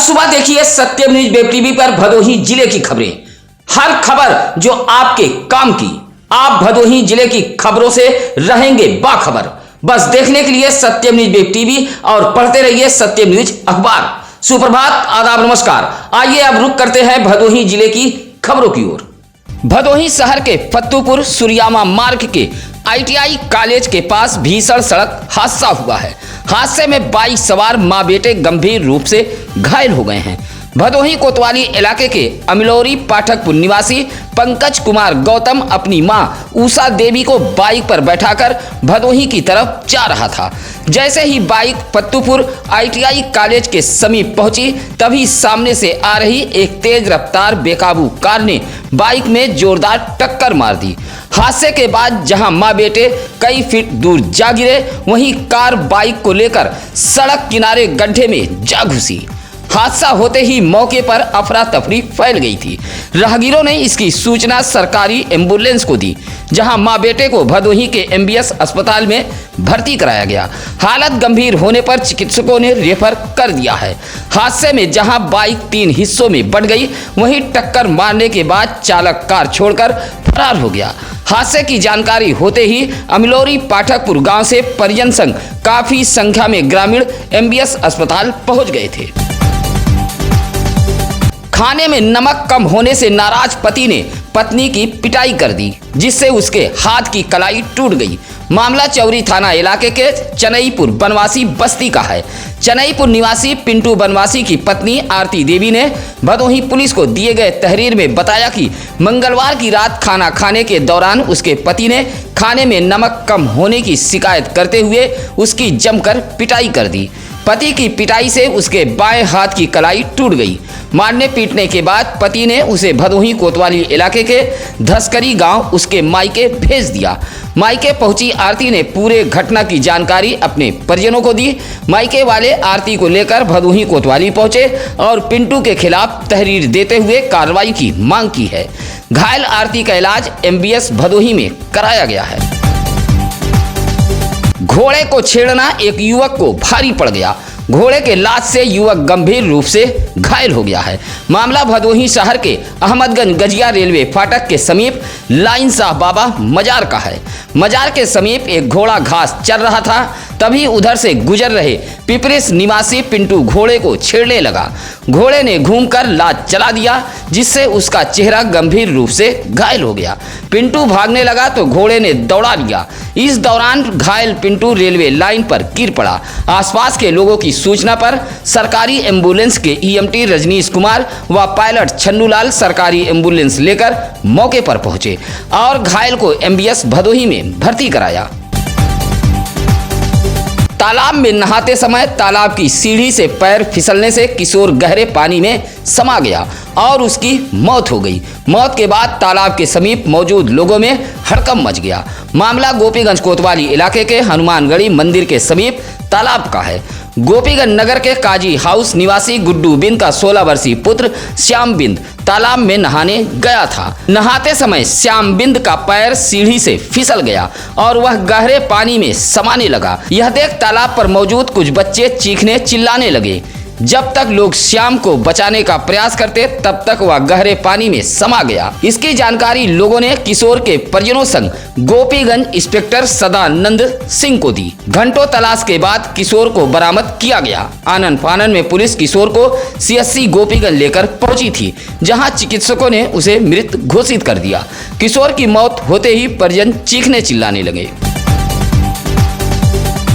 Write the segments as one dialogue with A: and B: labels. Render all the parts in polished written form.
A: सुबह देखिए सत्यम news web TV पर भदोही जिले की खबरें। हर खबर जो आपके काम की। आप भदोही जिले की खबरों से रहेंगे बाखबर। बस देखने के लिए सत्यम न्यूज वेब टीवी और पढ़ते रहिए सत्यम न्यूज अखबार। सुप्रभात, आदाब, नमस्कार। आइए अब रुक करते हैं भदोही जिले की खबरों की ओर। भदोही शहर के फत्तूपुर सुरियामा मार्ग के ITI कॉलेज के पास भीषण सड़क हादसा हुआ है। हादसे में बाइक सवार मां बेटे गंभीर रूप से घायल हो गए हैं। भदोही कोतवाली इलाके के अमिलौरी पाठकपुर निवासी पंकज कुमार गौतम अपनी मां उषा देवी को बाइक पर बैठाकर भदोही की तरफ जा रहा था। जैसे ही बाइक फत्तूपुर ITI कॉलेज के समीप पहुंची, तभी सामने से आ रही एक तेज रफ्तार बेकाबू कार ने बाइक में जोरदार टक्कर मार दी। हादसे के बाद जहां मां बेटे कई फीट दूर जा गिरे, वहीं कार बाइक को लेकर सड़क किनारे गड्ढे में जा घुसी। हादसा होते ही मौके पर अफरा तफरी फैल गई थी। राहगीरों ने इसकी सूचना सरकारी एम्बुलेंस को दी, जहां मां बेटे को भदोही के MBS अस्पताल में भर्ती कराया गया। हालत गंभीर होने पर चिकित्सकों ने रेफर कर दिया है। हादसे में जहां बाइक 3 हिस्सों में बंट गई, वहीं टक्कर मारने के बाद चालक कार छोड़कर फरार हो गया। हादसे की जानकारी होते ही अमिलौरी पाठकपुर गांव से परिजन संग काफी संख्या में ग्रामीण MBS अस्पताल पहुंच गए थे। खाने में नमक कम होने से नाराज पति ने पत्नी की पिटाई कर दी, जिससे उसके हाथ की कलाई टूट गई। मामला चौरी थाना इलाके के चनईपुर बनवासी बस्ती का है। चनईपुर निवासी पिंटू बनवासी की पत्नी आरती देवी ने भदोही पुलिस को दिए गए तहरीर में बताया कि मंगलवार की रात खाना खाने के दौरान उसके पति ने खाने में नमक कम होने की शिकायत करते हुए उसकी जमकर पिटाई कर दी। पति की पिटाई से उसके बाएं हाथ की कलाई टूट गई। मारने पीटने के बाद पति ने उसे भदोही कोतवाली इलाके के धसकरी गांव उसके मायके भेज दिया। मायके पहुंची आरती ने पूरे घटना की जानकारी अपने परिजनों को दी। मायके वाले आरती को लेकर भदोही कोतवाली पहुंचे और पिंटू के खिलाफ तहरीर देते हुए कार्रवाई की मांग की है। घायल आरती का इलाज MBS भदोही में कराया गया है। घोड़े को छेड़ना एक युवक को भारी पड़ गया। घोड़े के लात से युवक गंभीर रूप से घायल हो गया है। मामला भदोही शहर के अहमदगंज गजिया रेलवे फाटक के समीप लाइन शाह बाबा मजार का है। मजार के समीप एक घोड़ा घास चर रहा था, तभी उधर से गुजर रहे पिपरिस निवासी पिंटू घोड़े को छेड़ने लगा। घोड़े ने घूमकर लात चला दिया, जिससे उसका चेहरा गंभीर रूप से घायल हो गया। पिंटू भागने लगा तो घोड़े ने दौड़ा लिया। इस दौरान घायल पिंटू रेलवे लाइन पर गिर पड़ा। आसपास के लोगों की सूचना पर सरकारी एम्बुलेंस के EMT रजनीश कुमार व पायलट छन्नूलाल सरकारी एम्बुलेंस लेकर मौके पर पहुंचे और घायल को MBS भदोही में भर्ती कराया। तालाब में नहाते समय तालाब की सीढ़ी से पैर फिसलने से किशोर गहरे पानी में समा गया और उसकी मौत हो गई। मौत के बाद तालाब के समीप मौजूद लोगों में हड़कंप मच गया। मामला गोपीगंज कोतवाली इलाके के हनुमानगढ़ी मंदिर के समीप तालाब का है। गोपीगंज नगर के काजी हाउस निवासी गुड्डू बिंद का 16 वर्षीय पुत्र श्याम बिंद तालाब में नहाने गया था। नहाते समय श्याम बिंद का पैर सीढ़ी से फिसल गया और वह गहरे पानी में समाने लगा। यह देख तालाब पर मौजूद कुछ बच्चे चीखने चिल्लाने लगे। जब तक लोग श्याम को बचाने का प्रयास करते, तब तक वह गहरे पानी में समा गया। इसकी जानकारी लोगों ने किशोर के परिजनों संग गोपीगंज इंस्पेक्टर सदानंद सिंह को दी। घंटों तलाश के बाद किशोर को बरामद किया गया। आनन फानन में पुलिस किशोर को CSC गोपीगंज लेकर पहुंची थी, जहां चिकित्सकों ने उसे मृत घोषित कर दिया। किशोर की मौत होते ही परिजन चीखने चिल्लाने लगे।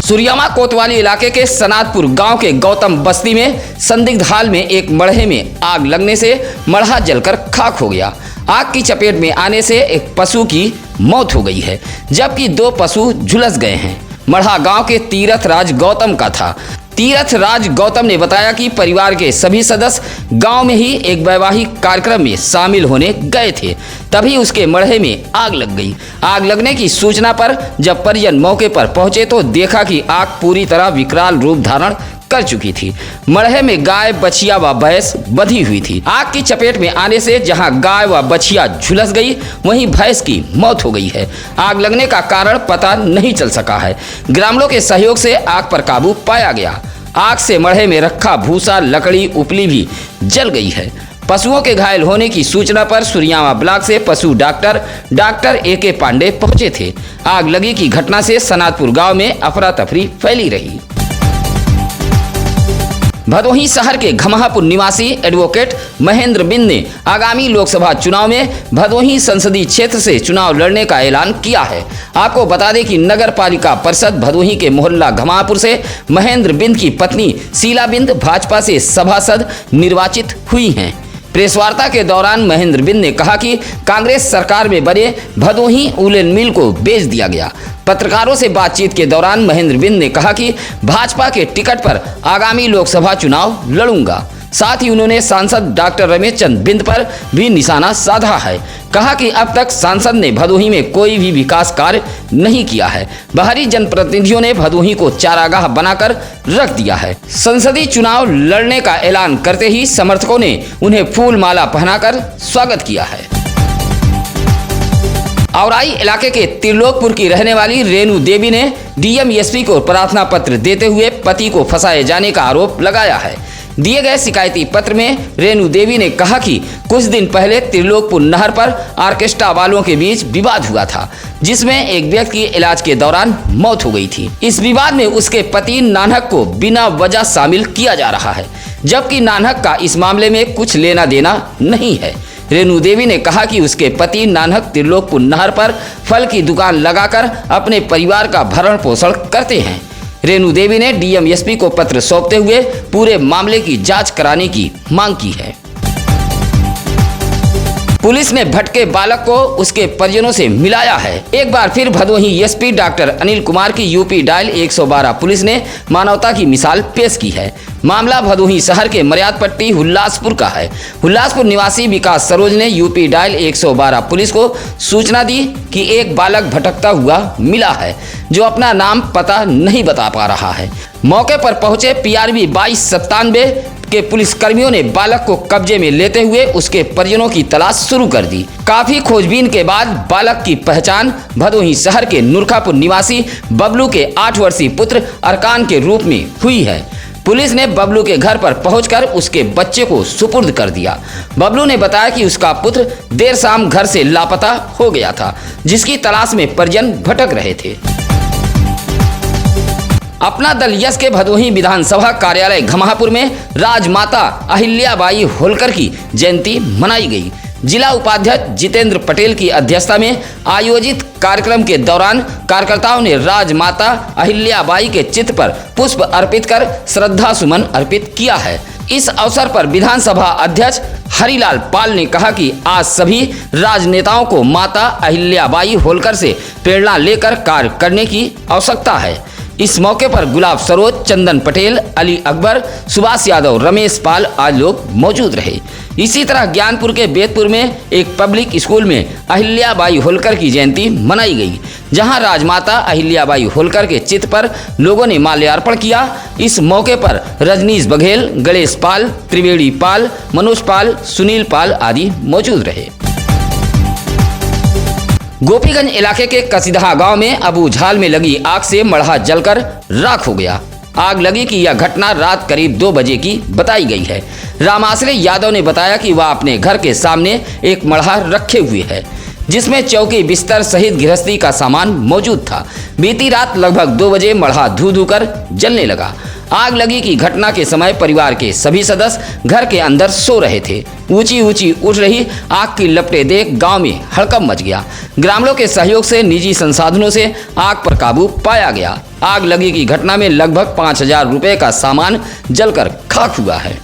A: सुरियामा कोतवाली इलाके के सनातपुर गांव के गौतम बस्ती में संदिग्ध हाल में एक मड़हे में आग लगने से मड़हा जलकर खाक हो गया। आग की चपेट में आने से एक पशु की मौत हो गई है, जबकि 2 पशु झुलस गए हैं। मड़हा गांव के तीरथ राज गौतम का था। तीरथ राज गौतम ने बताया कि परिवार के सभी सदस्य गांव में ही एक वैवाहिक कार्यक्रम में शामिल होने गए थे, तभी उसके मड़हे में आग लग गई। आग लगने की सूचना पर जब परिजन मौके पर पहुंचे तो देखा कि आग पूरी तरह विकराल रूप धारण कर चुकी थी। मड़हे में गाय, बछिया व भैंस बंधी हुई थी। आग की चपेट में आने से जहां गाय व बछिया झुलस गई, वहीं भैंस की मौत हो गई है। आग लगने का कारण पता नहीं चल सका है। ग्रामीणों के सहयोग से आग पर काबू पाया गया। आग से मढ़े में रखा भूसा, लकड़ी, उपली भी जल गई है। पशुओं के घायल होने की सूचना पर सुरियामा ब्लॉक से पशु डॉक्टर ए.के. पांडे पहुंचे थे। आग लगी की घटना से सनातपुर गांव में अफरा तफरी फैली रही। भदोही शहर के घमापुर निवासी एडवोकेट महेंद्र बिंद ने आगामी लोकसभा चुनाव में भदोही संसदीय क्षेत्र से चुनाव लड़ने का ऐलान किया है। आपको बता दें कि नगर पालिका परिषद भदोही के मोहल्ला घमापुर से महेंद्र बिंद की पत्नी शीला बिंद भाजपा से सभासद निर्वाचित हुई हैं। प्रेस वार्ता के दौरान महेंद्र बिंद ने कहा कि कांग्रेस सरकार में बने भदोही उलेन मिल को बेच दिया गया। पत्रकारों से बातचीत के दौरान महेंद्र बिंद ने कहा कि भाजपा के टिकट पर आगामी लोकसभा चुनाव लड़ूंगा। साथ ही उन्होंने सांसद डॉक्टर रमेश चंद बिंद पर भी निशाना साधा है। कहा कि अब तक सांसद ने भदोही में कोई भी विकास कार्य नहीं किया है। बाहरी जनप्रतिनिधियों ने भदोही को चारागाह बनाकर रख दिया है। संसदीय चुनाव लड़ने का ऐलान करते ही समर्थकों ने उन्हें फूल माला पहनाकर स्वागत किया है। औराई इलाके के त्रिलोकपुर की रहने वाली रेणु देवी ने डीएम एसपी को प्रार्थना पत्र देते हुए पति को फंसाए जाने का आरोप लगाया है। दिए गए शिकायती पत्र में रेणु देवी ने कहा कि कुछ दिन पहले त्रिलोकपुर नहर पर ऑर्केस्ट्रा वालों के बीच विवाद हुआ था, जिसमें एक व्यक्ति की इलाज के दौरान मौत हो गई थी। इस विवाद में उसके पति नानक को बिना वजह शामिल किया जा रहा है, जबकि नानक का इस मामले में कुछ लेना देना नहीं है। रेणु देवी ने कहा कि उसके पति नानक त्रिलोकपुर नहर पर फल की दुकान लगाकर अपने परिवार का भरण पोषण करते हैं। रेणु देवी ने डीएम एसपी को पत्र सौंपते हुए पूरे मामले की जांच कराने की मांग की है। पुलिस ने भटके बालक को उसके परिजनों से मिलाया है। एक बार फिर भदोही एसपी डॉक्टर अनिल कुमार की यूपी डायल 112 पुलिस ने मानवता की मिसाल पेश की है। मामला भदोही शहर के मर्याद पट्टी हुल्लासपुर का है। हुल्लासपुर निवासी विकास सरोज ने यूपी डायल 112 पुलिस को सूचना दी कि एक बालक भटकता हुआ मिला है, जो अपना नाम पता नहीं बता पा रहा है। मौके पर पहुंचे PRB 2297 के पुलिसकर्मियों ने बालक को कब्जे में लेते हुए उसके परिजनों की तलाश शुरू कर दी। काफी खोजबीन के बाद बालक की पहचान भदोही शहर के नुरखापुर निवासी बबलू के 8 वर्षीय पुत्र अरकान के रूप में हुई है। पुलिस ने बबलू के घर पर पहुंचकर उसके बच्चे को सुपुर्द कर दिया। बबलू ने बताया कि उसका पुत्र देर शाम घर से लापता हो गया था, जिसकी तलाश में परिजन भटक रहे थे। अपना दल यश के भदोही विधानसभा कार्यालय घमापुर में राजमाता अहिल्याबाई होलकर की जयंती मनाई गई। जिला उपाध्यक्ष जितेंद्र पटेल की अध्यक्षता में आयोजित कार्यक्रम के दौरान कार्यकर्ताओं ने राजमाता अहिल्याबाई के चित्र पर पुष्प अर्पित कर श्रद्धा सुमन अर्पित किया है। इस अवसर पर विधानसभा अध्यक्ष हरिलाल पाल ने कहा कि आज सभी राजनेताओं को माता अहिल्याबाई होलकर से प्रेरणा लेकर कार्य करने की आवश्यकता है। इस मौके पर गुलाब सरोज, चंदन पटेल, अली अकबर, सुभाष यादव, रमेश पाल आदि लोग मौजूद रहे। इसी तरह ज्ञानपुर के बेतपुर में एक पब्लिक स्कूल में अहिल्याबाई होलकर की जयंती मनाई गई, जहां राजमाता अहिल्याबाई होलकर के चित्र पर लोगों ने माल्यार्पण किया। इस मौके पर रजनीश बघेल, गणेश पाल, त्रिवेणी पाल, मनोज पाल, सुनील पाल आदि मौजूद रहे। गोपीगंज इलाके के कसीदहा गांव में अबूझाल में लगी आग से मढ़ा जलकर राख हो गया। आग लगी कि यह घटना रात करीब 2 बजे की बताई गई है। रामाश्रय यादव ने बताया कि वह अपने घर के सामने एक मढ़ा रखे हुए है, जिसमें चौकी, बिस्तर सहित गृहस्थी का सामान मौजूद था। बीती रात लगभग 2 बजे मढ़ा धू धू कर जलने लगा। आग लगी की घटना के समय परिवार के सभी सदस्य घर के अंदर सो रहे थे। ऊंची ऊंची उठ रही आग की लपटें देख गांव में हड़कंप मच गया। ग्रामीणों के सहयोग से निजी संसाधनों से आग पर काबू पाया गया। आग लगी की घटना में लगभग 5000 रुपए का सामान जलकर खाक हुआ है।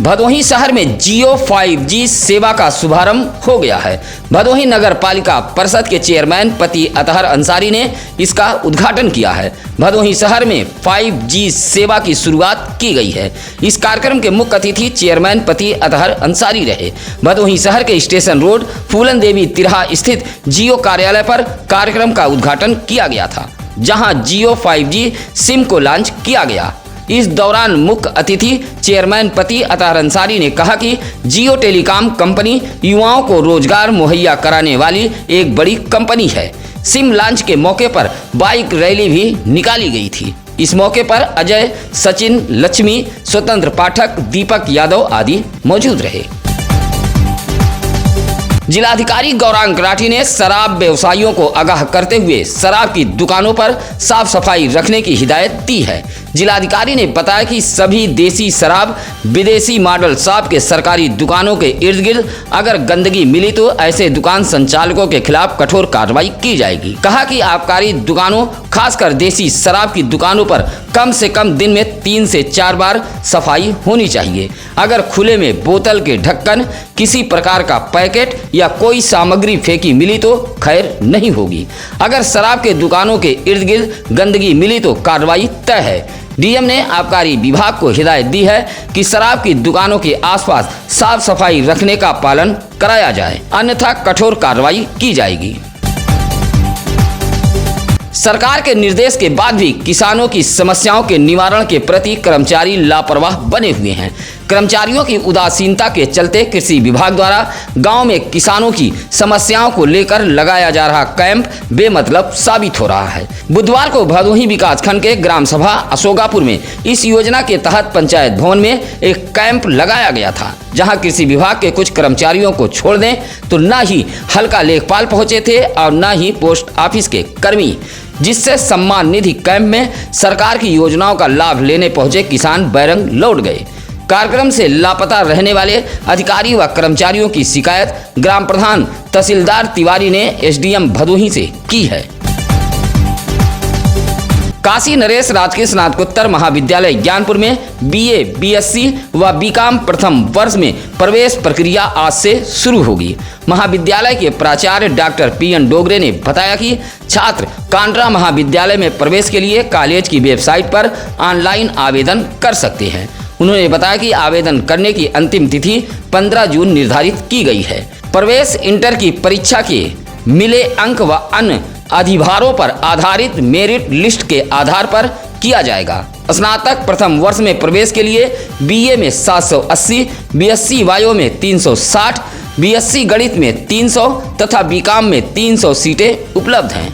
A: भदोही शहर में जियो 5G सेवा का शुभारंभ हो गया है। भदोही नगर पालिका परिषद के चेयरमैन पति अतहर अंसारी ने इसका उद्घाटन किया है। भदोही शहर में 5G सेवा की शुरुआत की गई है। इस कार्यक्रम के मुख्य अतिथि चेयरमैन पति अतहर अंसारी रहे। भदोही शहर के स्टेशन रोड फूलन देवी तिरहा स्थित जियो कार्यालय पर कार्यक्रम का उद्घाटन किया गया था, जहां जियो 5G सिम को लॉन्च किया गया। इस दौरान मुख्य अतिथि चेयरमैन पति अतहर अंसारी ने कहा कि जियो टेलीकॉम कंपनी युवाओं को रोजगार मुहैया कराने वाली एक बड़ी कंपनी है। सिम लॉन्च के मौके पर बाइक रैली भी निकाली गई थी। इस मौके पर अजय, सचिन, लक्ष्मी, स्वतंत्र पाठक, दीपक यादव आदि मौजूद रहे। जिलाधिकारी गौरांग राठी ने शराब व्यवसायियों को आगाह करते हुए शराब की दुकानों पर साफ सफाई रखने की हिदायत दी है। जिलाधिकारी ने बताया कि सभी देसी शराब, विदेशी मॉडल शराब के सरकारी दुकानों के इर्द गिर्द अगर गंदगी मिली तो ऐसे दुकान संचालकों के खिलाफ कठोर कार्रवाई की जाएगी। कहा कि आबकारी दुकानों, खासकर देसी शराब की दुकानों पर कम से कम दिन में 3 से 4 बार सफाई होनी चाहिए। अगर खुले में बोतल के ढक्कन, किसी प्रकार का पैकेट या कोई सामग्री फेंकी मिली तो खैर नहीं होगी। अगर शराब के दुकानों के इर्द गिर्द गंदगी मिली तो कार्रवाई तय है। डीएम ने आबकारी विभाग को हिदायत दी है कि शराब की दुकानों के आसपास साफ सफाई रखने का पालन कराया जाए, अन्यथा कठोर कार्रवाई की जाएगी। सरकार के निर्देश के बाद भी किसानों की समस्याओं के निवारण के प्रति कर्मचारी लापरवाह बने हुए हैं। कर्मचारियों की उदासीनता के चलते कृषि विभाग द्वारा गांव में किसानों की समस्याओं को लेकर लगाया जा रहा कैंप बेमतलब साबित हो रहा है। बुधवार को भदोही विकासखंड के ग्राम सभा अशोकापुर में इस योजना के तहत पंचायत भवन में एक कैंप लगाया गया था, जहां कृषि विभाग के कुछ कर्मचारियों को छोड़ दें तो न ही हल्का लेखपाल पहुंचे थे और न ही पोस्ट ऑफिस के कर्मी, जिससे सम्मान निधि कैंप में सरकार की योजनाओं का लाभ लेने पहुंचे किसान बैरंग लौट गए। कार्यक्रम से लापता रहने वाले अधिकारी व कर्मचारियों की शिकायत ग्राम प्रधान तहसीलदार तिवारी ने एसडीएम भदोही से की है। काशी नरेश राजकीय स्नातकोत्तर महाविद्यालय ज्ञानपुर में बीए, बीएससी व बीकॉम प्रथम वर्ष में प्रवेश प्रक्रिया आज से शुरू होगी। महाविद्यालय के प्राचार्य डॉक्टर पीएन डोगरे ने बताया कि छात्र कांड्रा महाविद्यालय में प्रवेश के लिए कॉलेज की वेबसाइट पर ऑनलाइन आवेदन कर सकते हैं। उन्होंने बताया कि आवेदन करने की अंतिम तिथि 15 जून निर्धारित की गई है। प्रवेश इंटर की परीक्षा के मिले अंक व अन्य अधिभारों पर आधारित मेरिट लिस्ट के आधार पर किया जाएगा। स्नातक प्रथम वर्ष में प्रवेश के लिए बीए में 780, बीएससी वायो में 360, बीएससी गणित में 300 तथा बीकॉम में 300 सीटें उपलब्ध हैं।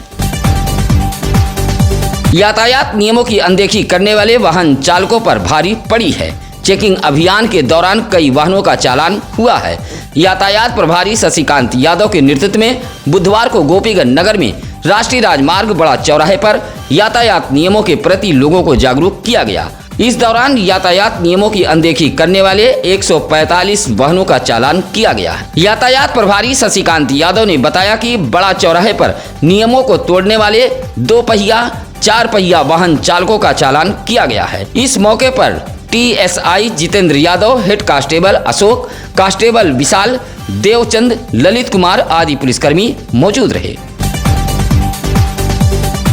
A: यातायात नियमों की अनदेखी करने वाले वाहन चालकों पर भारी पड़ी है। चेकिंग अभियान के दौरान कई वाहनों का चालान हुआ है। यातायात प्रभारी शशिकांत यादव के नेतृत्व में बुधवार को गोपीगंज नगर में राष्ट्रीय राजमार्ग बड़ा चौराहे पर यातायात नियमों के प्रति लोगों को जागरूक किया गया। इस दौरान यातायात नियमों की अनदेखी करने वाले 145 वाहनों का चालान किया गया है। यातायात प्रभारी शशिकांत यादव ने बताया कि बड़ा चौराहे पर नियमों को तोड़ने वाले 2 पहिया, 4 पहिया वाहन चालकों का चालान किया गया है। इस मौके पर TSI Jitendra Yadav, head constable Ashok, constable Vishal, Devchand, Lalit Kumar आदि पुलिसकर्मी मौजूद रहे।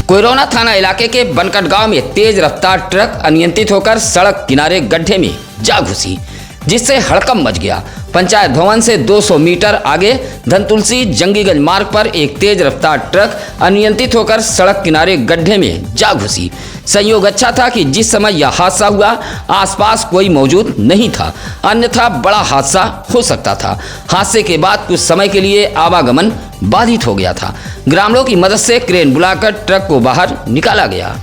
A: कोयरोना थाना इलाके के बनकट गांव में तेज रफ्तार ट्रक अनियंत्रित होकर सड़क किनारे गड्ढे में जा घुसी, जिससे हड़कंप मच गया। पंचायत भवन से 200 मीटर आगे धनतुलसी जंगीगंज मार्ग पर एक तेज रफ्तार ट्रक अनियंत्रित होकर सड़क किनारे गड्ढे में जा घुसी। संयोग अच्छा था कि जिस समय यह हादसा हुआ आसपास कोई मौजूद नहीं था, अन्यथा बड़ा हादसा हो सकता था। हादसे के बाद कुछ समय के लिए आवागमन बाधित हो गया था। ग्रामीणों की मदद से क्रेन बुलाकर ट्रक को बाहर निकाला गया।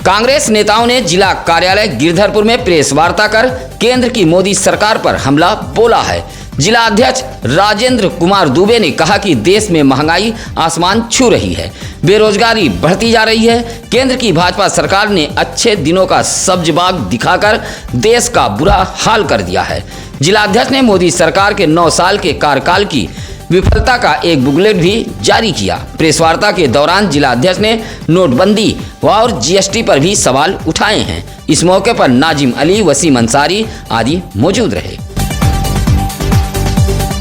A: कांग्रेस नेताओं ने जिला कार्यालय गिरधरपुर में प्रेस वार्ता कर केंद्र की मोदी सरकार पर हमला बोला है। जिला अध्यक्ष राजेंद्र कुमार दुबे ने कहा कि देश में महंगाई आसमान छू रही है, बेरोजगारी बढ़ती जा रही है। केंद्र की भाजपा सरकार ने अच्छे दिनों का सब्ज बाग दिखाकर देश का बुरा हाल कर दिया है। जिला अध्यक्ष ने मोदी सरकार के 9 साल के कार्यकाल की विफलता का एक बुकलेट भी जारी किया। प्रेस वार्ता के दौरान जिला अध्यक्ष ने नोटबंदी और जीएसटी पर भी सवाल उठाए हैं। इस मौके पर नाजिम अली, वसीम अंसारी आदि मौजूद रहे।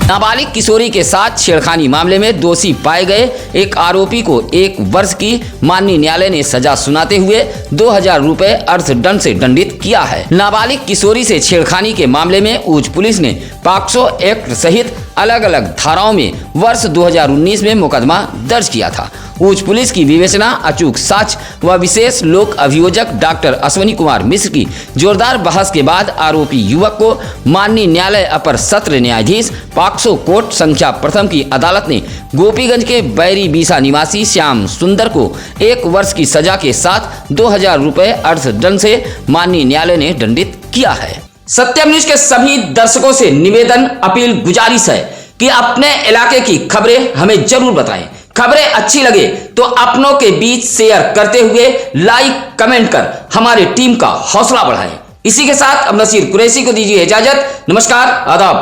A: नाबालिग किशोरी के साथ छेड़खानी मामले में दोषी पाए गए एक आरोपी को 1 वर्ष की माननीय न्यायालय ने सजा सुनाते हुए 2000 रुपए अर्थदंड से दंडित किया है। नाबालिग किशोरी से छेड़खानी के मामले में ऊंच पुलिस ने पॉक्सो एक्ट सहित अलग अलग धाराओं में वर्ष 2019 में मुकदमा दर्ज किया था। उच्च पुलिस की विवेचना, अचूक साक्ष्य व विशेष लोक अभियोजक डॉक्टर अश्वनी कुमार मिश्र की जोरदार बहस के बाद आरोपी युवक को माननीय न्यायालय अपर सत्र न्यायाधीश पॉक्सो कोर्ट संख्या प्रथम की अदालत ने गोपीगंज के बैरी बीसा निवासी श्याम सुंदर को 1 वर्ष की सजा के साथ 2000 रुपए अर्थदंड से माननीय न्यायालय ने दंडित किया है। सत्यम न्यूज के सभी दर्शकों से निवेदन, अपील, गुजारिश है कि अपने इलाके की खबरें हमें जरूर बताएं। खबरें अच्छी लगे तो अपनों के बीच शेयर करते हुए लाइक, कमेंट कर हमारी टीम का हौसला बढ़ाएं। इसी के साथ अब नसीर कुरैशी को दीजिए इजाजत। नमस्कार, आदाब।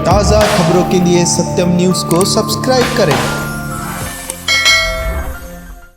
B: ताज़ा खबरों के लिए सत्यम न्यूज़ को सब्सक्राइब करें